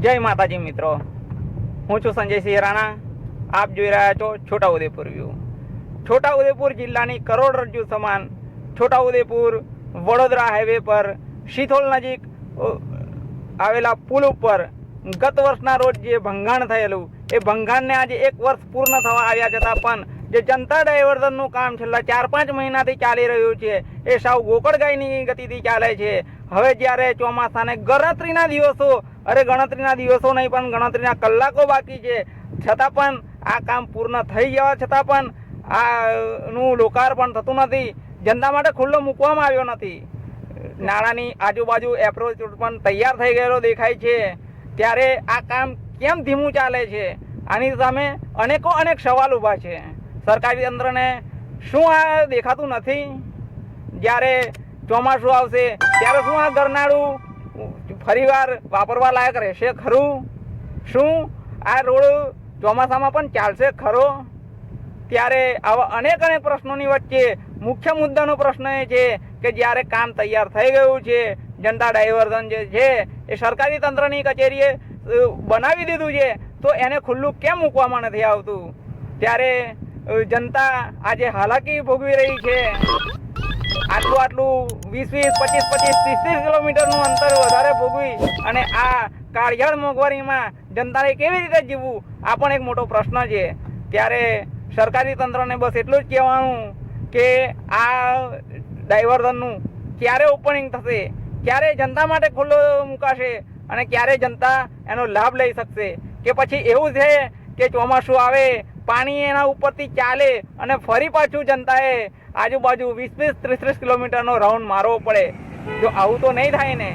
જય માતાજી મિત્રો, હું છું સંજયસિંહ રાણા. આપ જોઈ રહ્યા છો છોટાઉદેપુર વ્યૂ. છોટાઉદેપુર જિલ્લાની કરોડરજ્જુ સમાન છોટાઉદેપુર વડોદરા હાઈવે પર શિથોલ નજીક આવેલા પુલ ઉપર ગત વર્ષના રોજ જે ભંગાણ થયેલું, એ ભંગાણને આજે 1 વર્ષ પૂર્ણ થવા આવ્યા છતાં પણ જે જનતા ડાયવર્ઝનનું કામ છેલ્લા 4-5 મહિનાથી ચાલી રહ્યું છે, એ સાવ ગોકળગાયની ગતિથી ચાલે છે. હવે જ્યારે ચોમાસાને ગણતરીના દિવસો, ગણતરીના દિવસો નહીં પણ ગણતરીના કલાકો બાકી છે, છતાં પણ આ કામ પૂર્ણ થઈ જવા છતાં પણ આનું લોકાર્પણ થતું નથી. જનતા માટે ખુલ્લો મૂકવામાં આવ્યો નથી. નાળાની આજુબાજુ એપ્રોચ પણ તૈયાર થઈ ગયેલો દેખાય છે. ત્યારે આ કામ કેમ ધીમું ચાલે છે? આની સામે અનેક સવાલ ઊભા છે. સરકારી તંત્રને શું આ દેખાતું નથી? જ્યારે ચોમાસું આવશે ત્યારે શું આ ગરનાળું ફરીવાર વાપરવા લાયક રહેશે ખરું? શું આ રોડ ચોમાસામાં પણ ચાલશે ખરો? ત્યારે આવા અનેક પ્રશ્નોની વચ્ચે મુખ્ય મુદ્દાનો પ્રશ્ન એ છે કે જ્યારે કામ તૈયાર થઈ ગયું છે, જનતા ડાયવર્ઝન જે છે એ સરકારી તંત્રની કચેરીએ બનાવી દીધું છે, તો એને ખુલ્લું કેમ મૂકવામાં નથી આવતું? ત્યારે જનતા આજે હાલાકી ભોગવી રહી છે. આટલું 20-20, 25-25, 30-30 કિલોમીટરનું અંતર વધારે ભોગવી અને આ કાળઝાળ મોંઘવારીમાં જનતાને કેવી રીતે જીવવું, આ પણ એક મોટો પ્રશ્ન છે. ત્યારે સરકારી તંત્રને બસ એટલું જ કહેવાનું કે આ ડાયવર્ઝનનું ક્યારે ઓપનિંગ થશે, ક્યારે જનતા માટે ખુલ્લો મુકાશે અને ક્યારે જનતા એનો લાભ લઈ શકશે? કે પછી એવું છે કે ચોમાસું આવે, પાણી એના ઉપરથી ચાલે અને ફરી પાછું જનતાએ આજુબાજુ 20-20, 30-30 કિલોમીટરનો રાઉન્ડ મારવો પડે? જો આવું તો નહીં થાય ને.